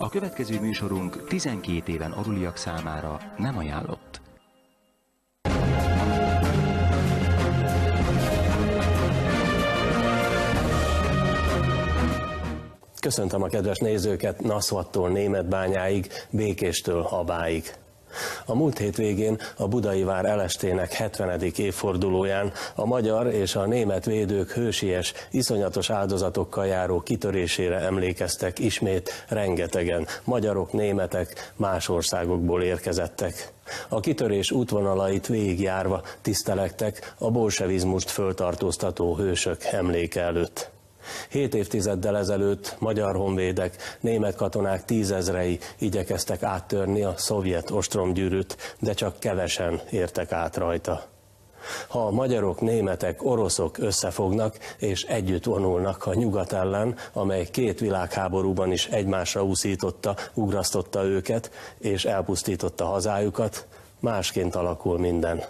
A következő műsorunk 12 éven aluliak számára nem ajánlott. Köszöntöm a kedves nézőket Naszvattól Németbányáig, Békéstől Habáig. A múlt hét végén a Budai Vár elestének 70. évfordulóján a magyar és a német védők hősies, iszonyatos áldozatokkal járó kitörésére emlékeztek ismét rengetegen, magyarok, németek, más országokból érkezettek. A kitörés útvonalait végigjárva tisztelegtek a bolsevizmust föltartóztató hősök emléke előtt. 7 évtizeddel ezelőtt magyar honvédek, német katonák tízezrei igyekeztek áttörni a szovjet ostromgyűrűt, de csak kevesen értek át rajta. Ha a magyarok, németek, oroszok összefognak és együtt vonulnak a nyugat ellen, amely 2 világháborúban is egymásra úszította, ugrasztotta őket és elpusztította hazájukat, másként alakul minden.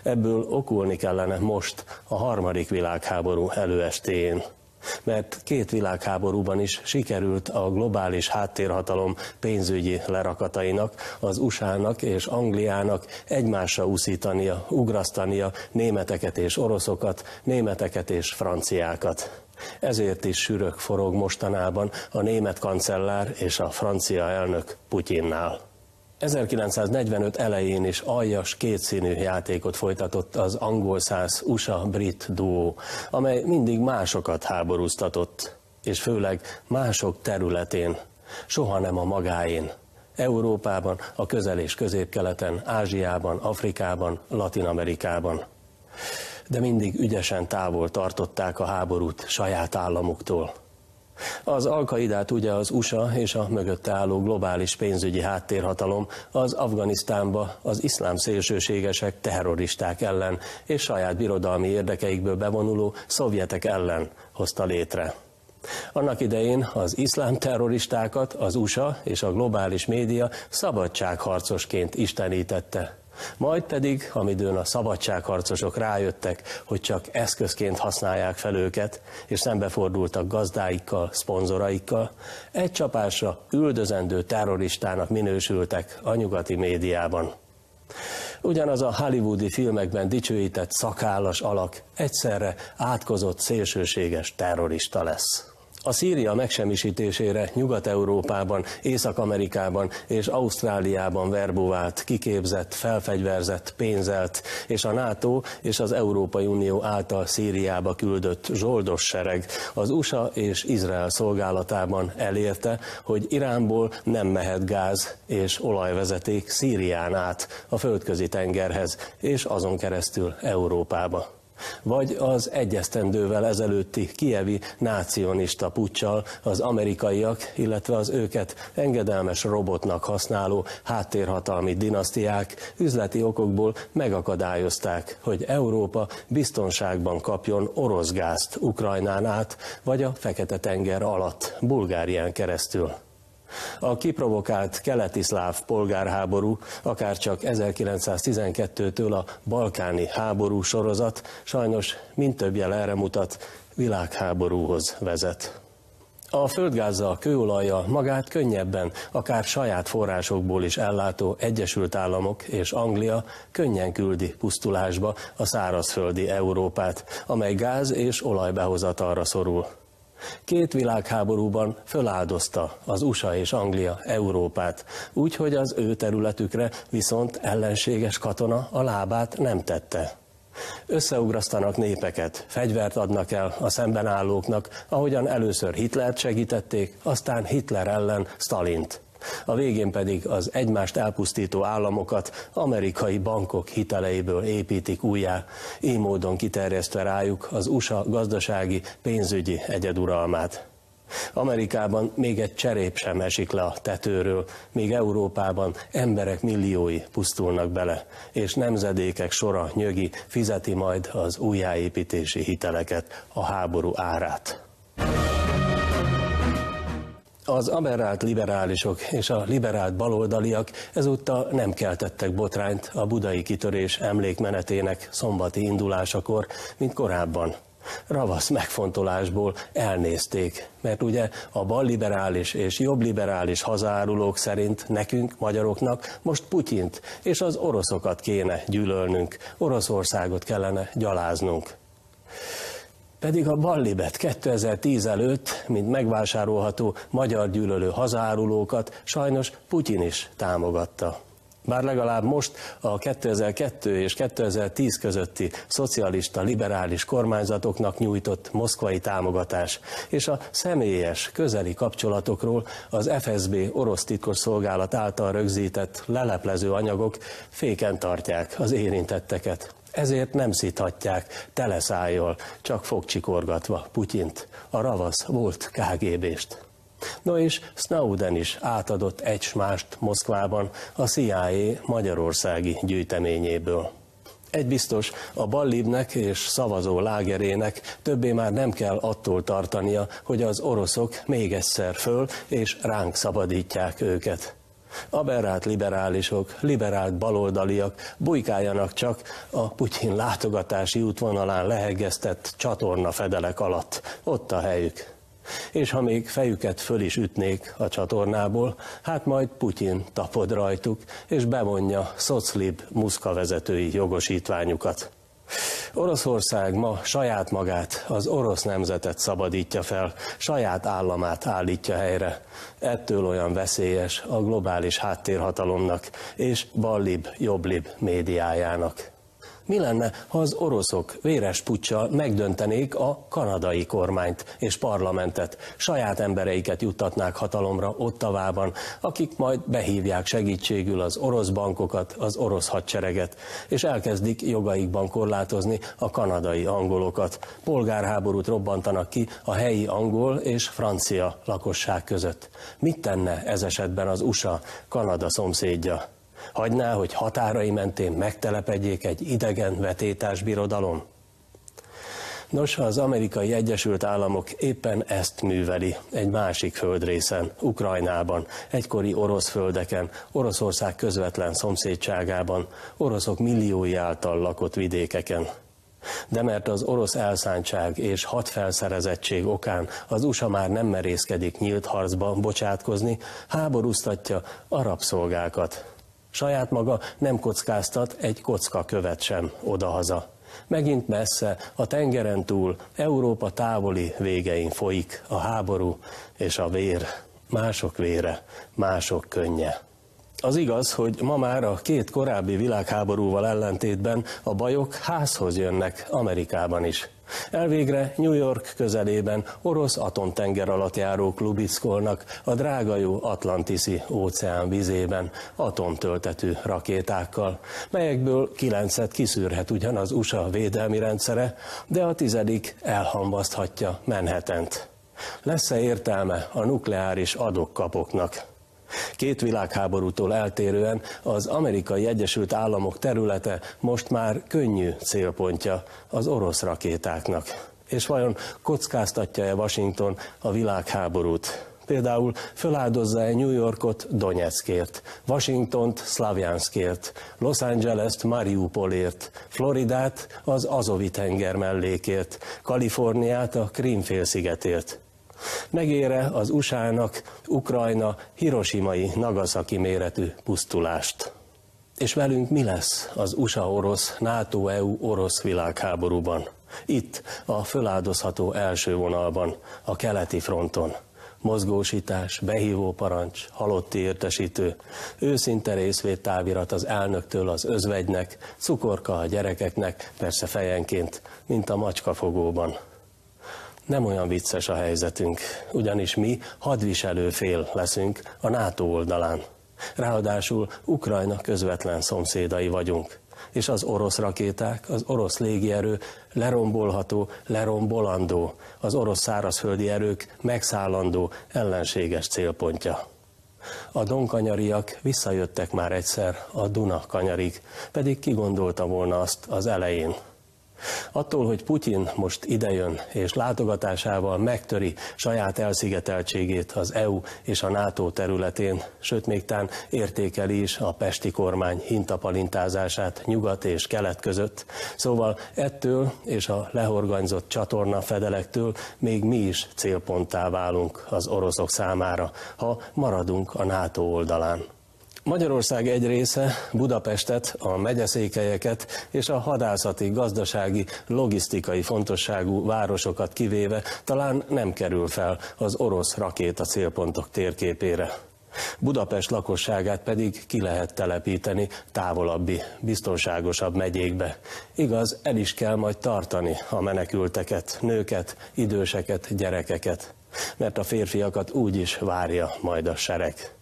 Ebből okulni kellene most, a 3. világháború előestéjén. Mert 2 világháborúban is sikerült a globális háttérhatalom pénzügyi lerakatainak, az USA-nak és Angliának egymásra úszítania, ugrasztania németeket és oroszokat, németeket és franciákat. Ezért is sürök forog mostanában a német kancellár és a francia elnök Putyinnál. 1945 elején is aljas, kétszínű játékot folytatott az angol-szász USA-brit duó, amely mindig másokat háborúztatott, és főleg mások területén, soha nem a magáén. Európában, a közel- és középkeleten, Ázsiában, Afrikában, Latin-Amerikában. De mindig ügyesen távol tartották a háborút saját államuktól. Az Al-Qaidát ugye az USA és a mögötte álló globális pénzügyi háttérhatalom az Afganisztánba az iszlám szélsőségesek, terroristák ellen és saját birodalmi érdekeikből bevonuló szovjetek ellen hozta létre. Annak idején az iszlám terroristákat az USA és a globális média szabadságharcosként istenítette. Majd pedig, amidőn a szabadságharcosok rájöttek, hogy csak eszközként használják fel őket, és szembefordultak gazdáikkal, szponzoraikkal, egy csapásra üldözendő terroristának minősültek a nyugati médiában. Ugyanaz a hollywoodi filmekben dicsőített szakállas alak egyszerre átkozott szélsőséges terrorista lesz. A Szíria megsemmisítésére Nyugat-Európában, Észak-Amerikában és Ausztráliában verbuvált, kiképzett, felfegyverzett, pénzelt, és a NATO és az Európai Unió által Szíriába küldött zsoldos sereg az USA és Izrael szolgálatában elérte, hogy Iránból nem mehet gáz és olajvezeték Szírián át a Földközi tengerhez, és azon keresztül Európába. Vagy az egy esztendővel ezelőtti kijevi nácionista puccsal az amerikaiak, illetve az őket engedelmes robotnak használó háttérhatalmi dinasztiák üzleti okokból megakadályozták, hogy Európa biztonságban kapjon orosz gázt Ukrajnán át, vagy a Fekete-tenger alatt, Bulgárián keresztül. A kiprovokált keleti-szláv polgárháború, akárcsak 1912-től a balkáni háború sorozat sajnos mindtöbb jel erre mutat, világháborúhoz vezet. A földgázzal, kőolajjal magát könnyebben, akár saját forrásokból is ellátó Egyesült Államok és Anglia könnyen küldi pusztulásba a szárazföldi Európát, amely gáz és olajbehozatalra szorul. 2 világháborúban föláldozta az USA és Anglia Európát, úgyhogy az ő területükre viszont ellenséges katona a lábát nem tette. Összeugrasztanak népeket, fegyvert adnak el a szemben állóknak, ahogyan először Hitlert segítették, aztán Hitler ellen Sztalint. A végén pedig az egymást elpusztító államokat amerikai bankok hiteleiből építik újjá, így módon kiterjesztve rájuk az USA gazdasági, pénzügyi egyeduralmát. Amerikában még egy cserép sem esik le a tetőről, míg Európában emberek milliói pusztulnak bele, és nemzedékek sora nyögi fizeti majd az újjáépítési hiteleket, a háború árát. Az aberrált liberálisok és a liberált baloldaliak ezúttal nem keltettek botrányt a budai kitörés emlékmenetének szombati indulásakor, mint korábban. Ravasz megfontolásból elnézték, mert ugye a balliberális és jobbliberális hazaárulók szerint nekünk, magyaroknak most Putyint és az oroszokat kéne gyűlölnünk, Oroszországot kellene gyaláznunk. Pedig a ballibet 2010 előtt, mint megvásárolható magyar gyűlölő hazaárulókat sajnos Putyin is támogatta. Bár legalább most a 2002 és 2010 közötti szocialista, liberális kormányzatoknak nyújtott moszkvai támogatás és a személyes, közeli kapcsolatokról az FSB orosz titkosszolgálat által rögzített leleplező anyagok féken tartják az érintetteket. Ezért nem szíthatják teleszájjal, csak fogcsikorgatva Putyint, a ravasz volt KGB-st. No és Snowden is átadott egy smást Moszkvában a CIA magyarországi gyűjteményéből. Egy biztos, a ballibnek és szavazó lágerének többé már nem kell attól tartania, hogy az oroszok még egyszer föl és ránk szabadítják őket. Aberrált liberálisok, liberált baloldaliak bujkáljanak csak a Putyin látogatási útvonalán lehegeztett csatornafedelek alatt, ott a helyük. És ha még fejüket föl is ütnék a csatornából, hát majd Putyin tapod rajtuk, és bevonja szoclib muszkavezetői jogosítványukat. Oroszország ma saját magát, az orosz nemzetet szabadítja fel, saját államát állítja helyre. Ettől olyan veszélyes a globális háttérhatalomnak és ballib-jobblib médiájának. Mi lenne, ha az oroszok véres puccsal megdöntenék a kanadai kormányt és parlamentet, saját embereiket juttatnák hatalomra Ottawában, akik majd behívják segítségül az orosz bankokat, az orosz hadsereget, és elkezdik jogaikban korlátozni a kanadai angolokat. Polgárháborút robbantanak ki a helyi angol és francia lakosság között. Mit tenne ez esetben az USA, Kanada szomszédja? Hagyná, hogy határai mentén megtelepedjék egy idegen vetétás birodalom? Nos, az Amerikai Egyesült Államok éppen ezt műveli egy másik földrészen, Ukrajnában, egykori orosz földeken, Oroszország közvetlen szomszédságában, oroszok milliói által lakott vidékeken. De mert az orosz elszántság és hadfelszerezettség okán az USA már nem merészkedik nyílt harcba bocsátkozni, háborúztatja a rabszolgákat. Saját maga nem kockáztat egy kockakövet sem odahaza. Megint messze, a tengeren túl, Európa távoli végein folyik a háború és a vér. Mások vére, mások könnye. Az igaz, hogy ma már a két korábbi világháborúval ellentétben a bajok házhoz jönnek Amerikában is. Elvégre New York közelében orosz atomtengeralattjárók lubickolnak a drága jó atlantiszi óceán vizében atomtöltetű rakétákkal, melyekből 9-et kiszűrhet ugyan az USA védelmi rendszere, de a 10. elhamvaszthatja Manhattant. Lesz-e értelme a nukleáris adok-kapoknak? Két világháborútól eltérően az Amerikai Egyesült Államok területe most már könnyű célpontja az orosz rakétáknak. És vajon kockáztatja-e Washington a világháborút? Például föláldozza-e New Yorkot Donyeckért, Washingtont Szlavjanszkért, Los Angeles-t Mariupolért, Floridát az Azovi-tenger mellékért, Kaliforniát a Krím-félszigetért? Megére az USA-nak Ukrajna hiroshimai Nagasaki méretű pusztulást. És velünk mi lesz az USA-orosz, NATO-EU orosz világháborúban? Itt, a föláldozható első vonalban, a keleti fronton. Mozgósítás, behívó parancs, halotti értesítő, őszinte részvételtávirat az elnöktől az özvegynek, cukorka a gyerekeknek, persze fejenként, mint a macskafogóban. Nem olyan vicces a helyzetünk, ugyanis mi hadviselő fél leszünk a NATO oldalán. Ráadásul Ukrajna közvetlen szomszédai vagyunk, és az orosz rakéták, az orosz légierő lerombolható, lerombolandó, az orosz szárazföldi erők megszállandó, ellenséges célpontja. A donkanyariak visszajöttek már egyszer a Duna kanyarig, pedig ki gondolta volna azt az elején. Attól, hogy Putyin most idejön és látogatásával megtöri saját elszigeteltségét az EU és a NATO területén, sőt még tán értékeli is a pesti kormány hintapalintázását nyugat és kelet között, szóval ettől és a lehorganyzott csatorna fedelektől még mi is célponttá válunk az oroszok számára, ha maradunk a NATO oldalán. Magyarország egy része Budapestet, a megyeszékhelyeket és a hadászati, gazdasági, logisztikai fontosságú városokat kivéve talán nem kerül fel az orosz rakéta célpontok térképére. Budapest lakosságát pedig ki lehet telepíteni távolabbi, biztonságosabb megyékbe. Igaz, el is kell majd tartani a menekülteket, nőket, időseket, gyerekeket, mert a férfiakat úgy is várja majd a sereg,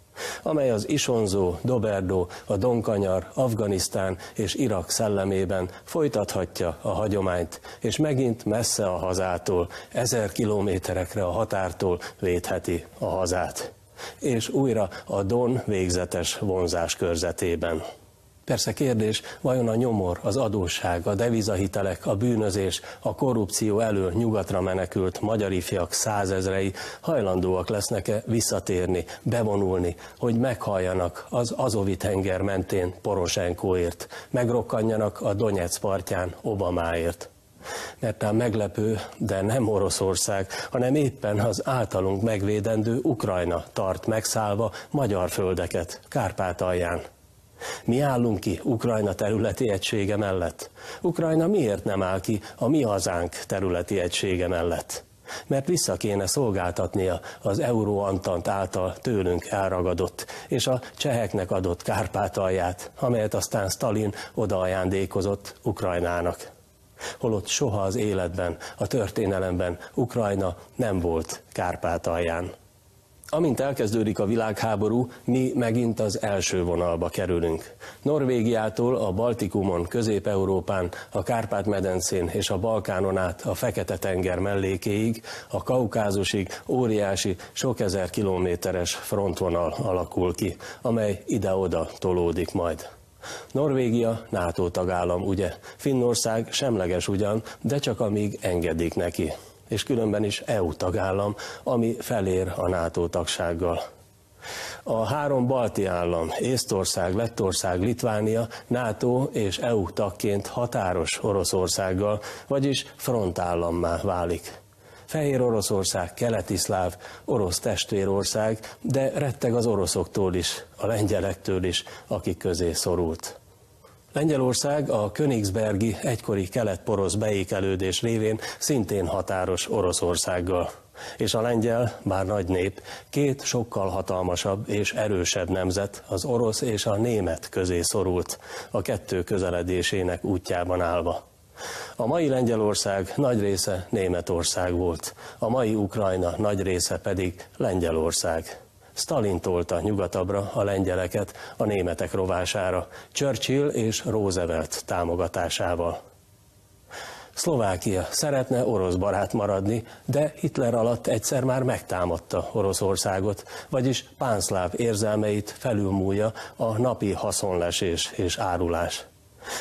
amely az Isonzó, Doberdó, a Donkanyar, Afganisztán és Irak szellemében folytathatja a hagyományt, és megint messze a hazától, 1000 kilométerekre a határtól védheti a hazát. És újra a Don végzetes vonzás körzetében. Persze kérdés, vajon a nyomor, az adósság, a devizahitelek, a bűnözés, a korrupció elől nyugatra menekült magyar ifjak százezrei hajlandóak lesznek-e visszatérni, bevonulni, hogy meghalljanak az Azovi-tenger mentén Poroshenkóért, megrokkanjanak a Donyeck partján Obamáért. Mert ám meglepő, de nem Oroszország, hanem éppen az általunk megvédendő Ukrajna tart megszállva magyar földeket Kárpátalján. Mi állunk ki Ukrajna területi egysége mellett? Ukrajna miért nem áll ki a mi hazánk területi egysége mellett? Mert vissza kéne szolgáltatnia az Euróantant által tőlünk elragadott és a cseheknek adott Kárpátalját, amelyet aztán Sztalin odaajándékozott Ukrajnának. Holott soha az életben, a történelemben Ukrajna nem volt Kárpátalján. Amint elkezdődik a világháború, mi megint az első vonalba kerülünk. Norvégiától a Baltikumon, Közép-Európán, a Kárpát-medencén és a Balkánon át a Fekete-tenger mellékéig, a Kaukázusig óriási, sok ezer kilométeres frontvonal alakul ki, amely ide-oda tolódik majd. Norvégia NATO tagállam, ugye? Finnország semleges ugyan, de csak amíg engedik neki. És különben is EU tagállam, ami felér a NATO tagsággal. A 3 balti állam, Észtország, Lettország, Litvánia NATO és EU tagként határos Oroszországgal, vagyis frontállammá válik. Fehér Oroszország, keleti-szláv, orosz testvérország, de retteg az oroszoktól is, a lengyelektől is, akik közé szorult. Lengyelország a königsbergi egykori kelet-porosz beékelődés révén szintén határos Oroszországgal. És a lengyel, bár nagy nép, 2 sokkal hatalmasabb és erősebb nemzet, az orosz és a német közé szorult, a 2 közeledésének útjában állva. A mai Lengyelország nagy része Németország volt, a mai Ukrajna nagy része pedig Lengyelország. Sztalin tolta nyugatabbra a lengyeleket a németek rovására, Churchill és Roosevelt támogatásával. Szlovákia szeretne orosz barát maradni, de Hitler alatt egyszer már megtámadta Oroszországot, vagyis pánszláv érzelmeit felülmúlja a napi haszonlesés és árulás.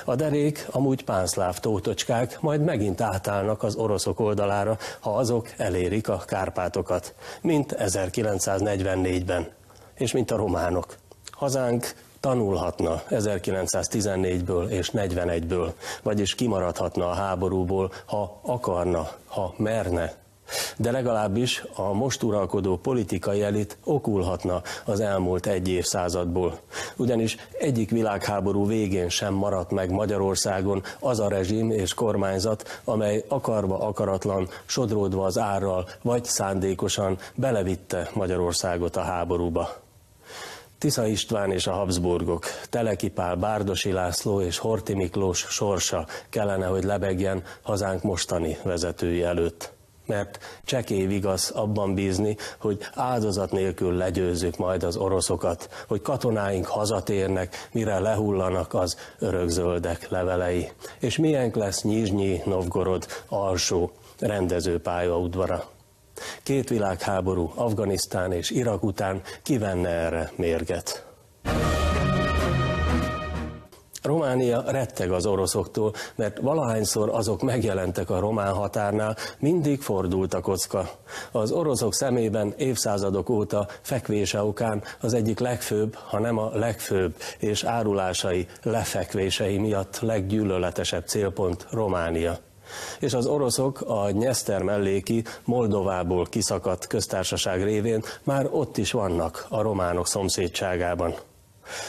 A derék, amúgy pánszláv tótocskák majd megint átállnak az oroszok oldalára, ha azok elérik a Kárpátokat, mint 1944-ben, és mint a románok. Hazánk tanulhatna 1914-ből és 41-ből, vagyis kimaradhatna a háborúból, ha akarna, ha merne. De legalábbis a most uralkodó politikai elit okulhatna az elmúlt 1 évszázadból. Ugyanis egyik világháború végén sem maradt meg Magyarországon az a rezsim és kormányzat, amely akarva akaratlan, sodródva az árral, vagy szándékosan belevitte Magyarországot a háborúba. Tisza István és a Habsburgok, Teleki Pál, Bárdossy László és Horthy Miklós sorsa kellene, hogy lebegjen hazánk mostani vezetői előtt. Mert csekély vigasz abban bízni, hogy áldozat nélkül legyőzzük majd az oroszokat, hogy katonáink hazatérnek, mire lehullanak az örökzöldek levelei. És milyenk lesz Nyizsnyi Novgorod alsó rendezőpályaudvara. 2 világháború, Afganisztán és Irak után ki venne erre mérget? Románia retteg az oroszoktól, mert valahányszor azok megjelentek a román határnál, mindig fordult a kocka. Az oroszok szemében évszázadok óta fekvése okán az egyik legfőbb, ha nem a legfőbb, és árulásai, lefekvései miatt leggyűlöletesebb célpont Románia. És az oroszok a Dnyeszter melléki Moldovából kiszakadt köztársaság révén már ott is vannak a románok szomszédságában.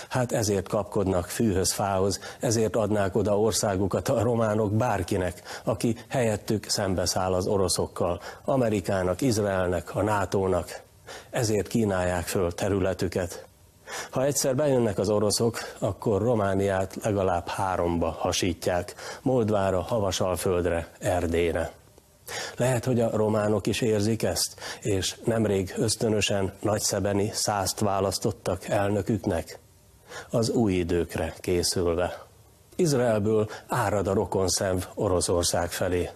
Hát ezért kapkodnak fűhöz, fához, ezért adnák oda országukat a románok bárkinek, aki helyettük szembeszáll az oroszokkal, Amerikának, Izraelnek, a NATO-nak. Ezért kínálják föl területüket. Ha egyszer bejönnek az oroszok, akkor Romániát legalább 3-ba hasítják, Moldvára, Havasalföldre, Erdélyre. Lehet, hogy a románok is érzik ezt, és nemrég ösztönösen Nagyszebeni Szászt választottak elnöküknek, az új időkre készülve. Izraelből árad a rokonszenv Oroszország felé.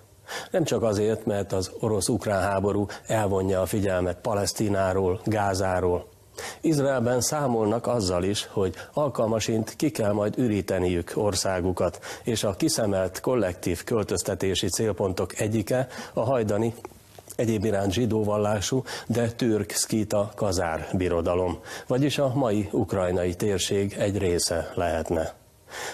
Nem csak azért, mert az orosz-ukrán háború elvonja a figyelmet Palesztináról, Gázáról. Izraelben számolnak azzal is, hogy alkalmasint ki kell majd üríteniük országukat, és a kiszemelt kollektív költöztetési célpontok egyike a hajdani, egyéb iránt zsidó vallású, de türk-szkíta kazár birodalom, vagyis a mai ukrajnai térség egy része lehetne.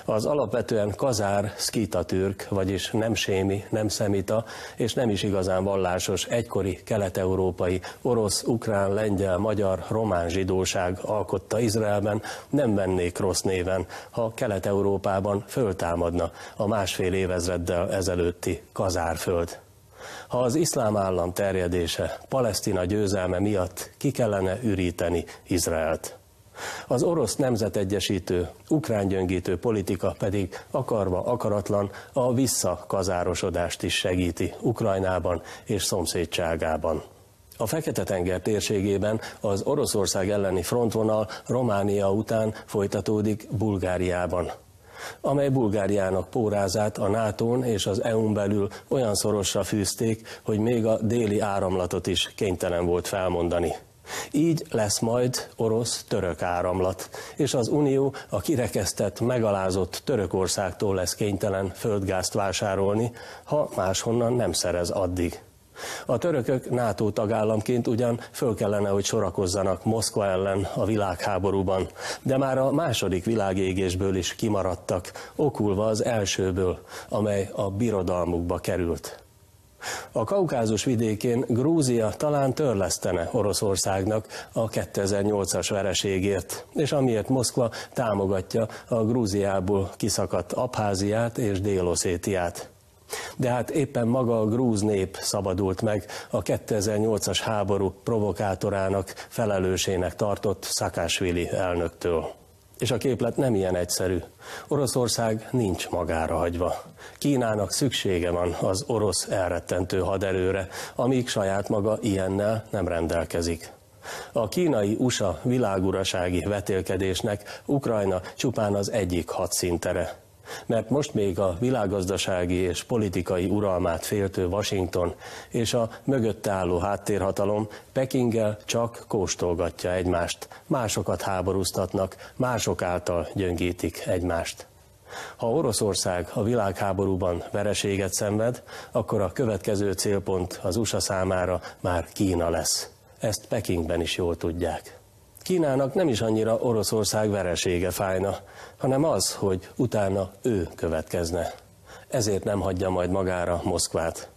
Az alapvetően kazár, szkíta-türk, vagyis nem sémi, nem szemita, és nem is igazán vallásos egykori kelet-európai, orosz, ukrán, lengyel, magyar, román zsidóság alkotta Izraelben nem vennék rossz néven, ha Kelet-Európában föltámadna a 1,5 évezreddel ezelőtti kazárföld. Ha az iszlám állam terjedése, Palesztina győzelme miatt ki kellene üríteni Izraelt. Az orosz nemzetegyesítő, ukrángyöngítő politika pedig akarva akaratlan a visszakazárosodást is segíti Ukrajnában és szomszédságában. A Fekete-tenger térségében az Oroszország elleni frontvonal Románia után folytatódik Bulgáriában, amely Bulgáriának pórázát a NATO-n és az EU-n belül olyan szorosra fűzték, hogy még a déli áramlatot is kénytelen volt felmondani. Így lesz majd orosz-török áramlat, és az Unió a kirekesztett, megalázott Törökországtól lesz kénytelen földgázt vásárolni, ha máshonnan nem szerez addig. A törökök NATO tagállamként ugyan föl kellene, hogy sorakozzanak Moszkva ellen a világháborúban, de már a második világégésből is kimaradtak, okulva az elsőből, amely a birodalmukba került. A Kaukázus vidékén Grúzia talán törlesztene Oroszországnak a 2008-as vereségért, és amiért Moszkva támogatja a Grúziából kiszakadt Abháziát és Dél-Oszétiát. De hát éppen maga a grúz nép szabadult meg a 2008-as háború provokátorának, felelősének tartott Szakásvili elnöktől. És a képlet nem ilyen egyszerű. Oroszország nincs magára hagyva. Kínának szüksége van az orosz elrettentő haderőre, amíg saját maga ilyennel nem rendelkezik. A kínai-USA világurasági vetélkedésnek Ukrajna csupán az egyik hadszíntere. Mert most még a világgazdasági és politikai uralmát féltő Washington és a mögötte álló háttérhatalom Pekinggel csak kóstolgatja egymást, másokat háborúztatnak, mások által gyöngítik egymást. Ha Oroszország a világháborúban vereséget szenved, akkor a következő célpont az USA számára már Kína lesz. Ezt Pekingben is jól tudják. Kínának nem is annyira Oroszország veresége fájna, hanem az, hogy utána ő következne. Ezért nem hagyja majd magára Moszkvát.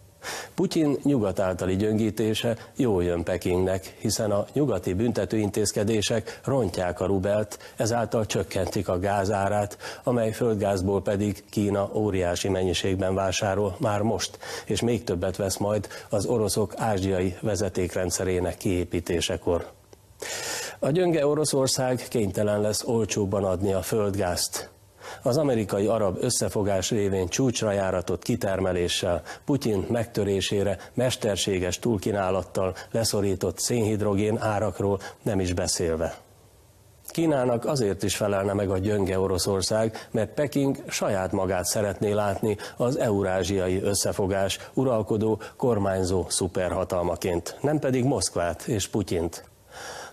Putyin nyugat általi gyöngítése jól jön Pekingnek, hiszen a nyugati büntetőintézkedések rontják a rubelt, ezáltal csökkentik a gázárát, amely földgázból pedig Kína óriási mennyiségben vásárol már most, és még többet vesz majd az oroszok ázsiai vezetékrendszerének kiépítésekor. A gyönge Oroszország kénytelen lesz olcsóbban adni a földgázt. Az amerikai-arab összefogás révén csúcsra járatott kitermeléssel, Putyin megtörésére mesterséges túlkínálattal leszorított szénhidrogén árakról nem is beszélve. Kínának azért is felelne meg a gyönge Oroszország, mert Peking saját magát szeretné látni az eurázsiai összefogás uralkodó, kormányzó szuperhatalmaként, nem pedig Moszkvát és Putyint.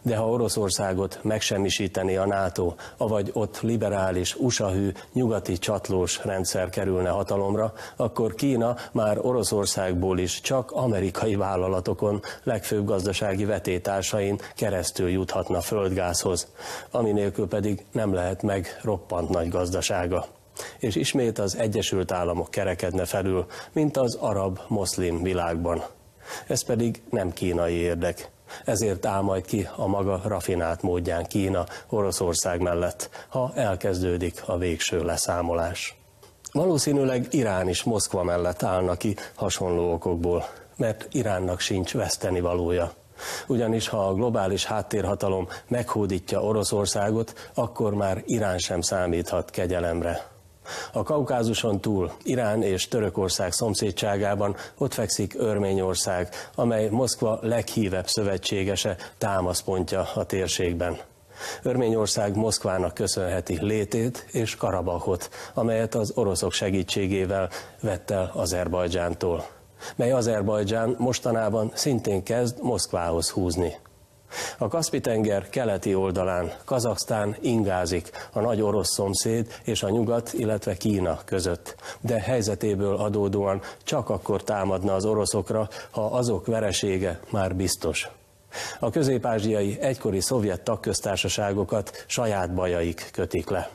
De ha Oroszországot megsemmisíteni a NATO, avagy ott liberális, USA-hű, nyugati csatlós rendszer kerülne hatalomra, akkor Kína már Oroszországból is csak amerikai vállalatokon, legfőbb gazdasági vetétársain keresztül juthatna földgázhoz, ami nélkül pedig nem lehet meg roppant nagy gazdasága. És ismét az Egyesült Államok kerekedne felül, mint az arab-moszlim világban. Ez pedig nem kínai érdek. Ezért áll majd ki a maga rafinált módján Kína Oroszország mellett, ha elkezdődik a végső leszámolás. Valószínűleg Irán is Moszkva mellett állna ki hasonló okokból, mert Iránnak sincs vesztenivalója. Ugyanis ha a globális háttérhatalom meghódítja Oroszországot, akkor már Irán sem számíthat kegyelemre. A Kaukázuson túl, Irán és Törökország szomszédságában ott fekszik Örményország, amely Moszkva leghívebb szövetségese, támaszpontja a térségben. Örményország Moszkvának köszönheti létét és Karabahot, amelyet az oroszok segítségével vett el Azerbajdzsántól, mely Azerbajdzsán mostanában szintén kezd Moszkvához húzni. A Kaszpi-tenger keleti oldalán Kazaksztán ingázik a nagy orosz szomszéd és a Nyugat, illetve Kína között, de helyzetéből adódóan csak akkor támadna az oroszokra, ha azok veresége már biztos. A közép-ázsiai egykori szovjet tagköztársaságokat saját bajaik kötik le.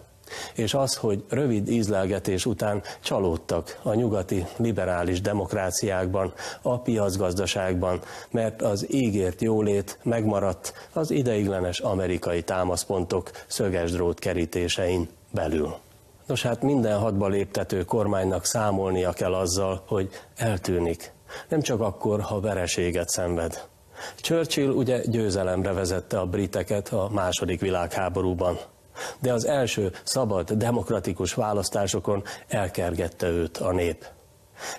És az, hogy rövid ízlelgetés után csalódtak a nyugati liberális demokráciákban, a piacgazdaságban, mert az ígért jólét megmaradt az ideiglenes amerikai támaszpontok szögesdrót kerítésein belül. Nos hát minden hadba léptető kormánynak számolnia kell azzal, hogy eltűnik. Nem csak akkor, ha vereséget szenved. Churchill ugye győzelemre vezette a briteket a II. Világháborúban. De az első szabad, demokratikus választásokon elkergette őt a nép.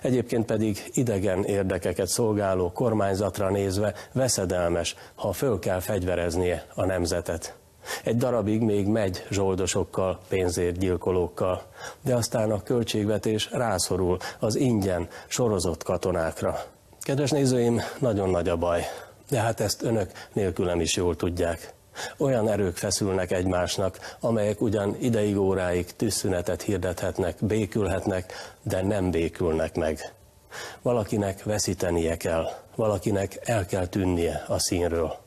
Egyébként pedig idegen érdekeket szolgáló kormányzatra nézve veszedelmes, ha föl kell fegyvereznie a nemzetet. Egy darabig még megy zsoldosokkal, pénzérgyilkolókkal, de aztán a költségvetés rászorul az ingyen sorozott katonákra. Kedves nézőim, nagyon nagy a baj, de hát ezt önök nélkülem is jól tudják. Olyan erők feszülnek egymásnak, amelyek ugyan ideig óráig tűzszünetet hirdethetnek, békülhetnek, de nem békülnek meg. Valakinek veszítenie kell, valakinek el kell tűnnie a színről.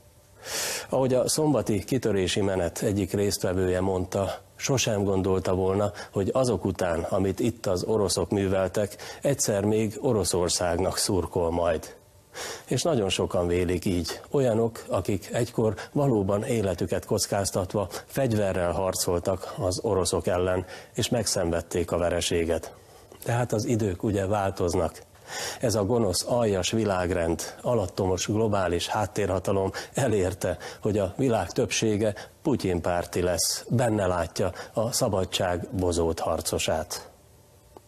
Ahogy a szombati kitörési menet egyik résztvevője mondta, sosem gondolta volna, hogy azok után, amit itt az oroszok műveltek, egyszer még Oroszországnak szurkol majd. És nagyon sokan vélik így, olyanok, akik egykor valóban életüket kockáztatva fegyverrel harcoltak az oroszok ellen, és megszenvedték a vereséget. De hát az idők ugye változnak. Ez a gonosz, aljas világrend, alattomos globális háttérhatalom elérte, hogy a világ többsége Putyin párti lesz, benne látja a szabadság bozót harcosát.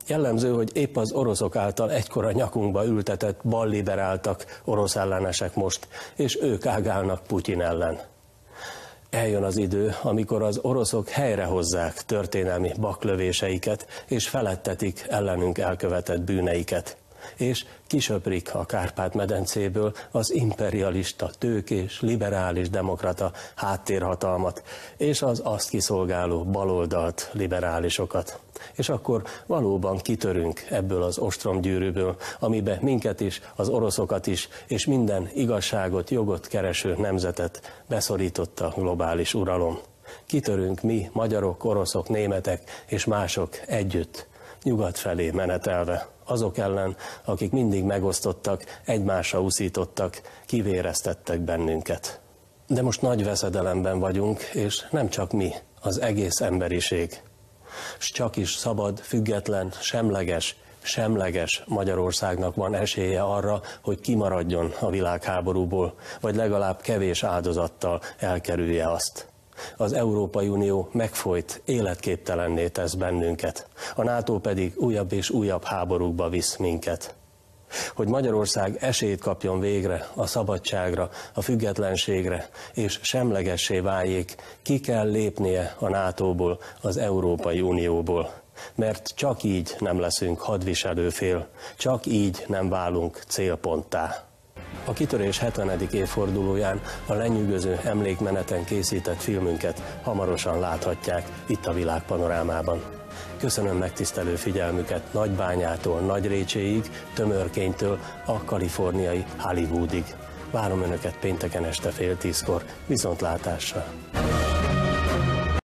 Jellemző, hogy épp az oroszok által egykor a nyakunkba ültetett balliberáltak orosz ellenesek most, és ők ágálnak Putyin ellen. Eljön az idő, amikor az oroszok helyrehozzák történelmi baklövéseiket, és felettetik ellenünk elkövetett bűneiket, és kisöprik a Kárpát-medencéből az imperialista, tőkés, liberális demokrata háttérhatalmat, és az azt kiszolgáló baloldalt, liberálisokat. És akkor valóban kitörünk ebből az ostromgyűrűből, amibe minket is, az oroszokat is, és minden igazságot, jogot kereső nemzetet beszorított a globális uralom. Kitörünk mi, magyarok, oroszok, németek és mások együtt, nyugat felé menetelve, azok ellen, akik mindig megosztottak, egymásra uszítottak, kivéreztettek bennünket. De most nagy veszedelemben vagyunk, és nem csak mi, az egész emberiség. S csak is szabad, független, semleges Magyarországnak van esélye arra, hogy kimaradjon a világháborúból, vagy legalább kevés áldozattal elkerülje azt. Az Európai Unió megfojt, életképtelenné tesz bennünket, a NATO pedig újabb és újabb háborúkba visz minket. Hogy Magyarország esélyt kapjon végre a szabadságra, a függetlenségre, és semlegessé váljék, ki kell lépnie a NATO-ból, az Európai Unióból. Mert csak így nem leszünk hadviselőfél, csak így nem válunk célponttá. A kitörés 70. évfordulóján a lenyűgöző emlékmeneten készített filmünket hamarosan láthatják itt a Világpanorámában. Köszönöm megtisztelő figyelmüket Nagybányától Nagyrécséig, Tömörkénytől a kaliforniai Hollywoodig. Várom Önöket pénteken este 9:30, viszontlátásra!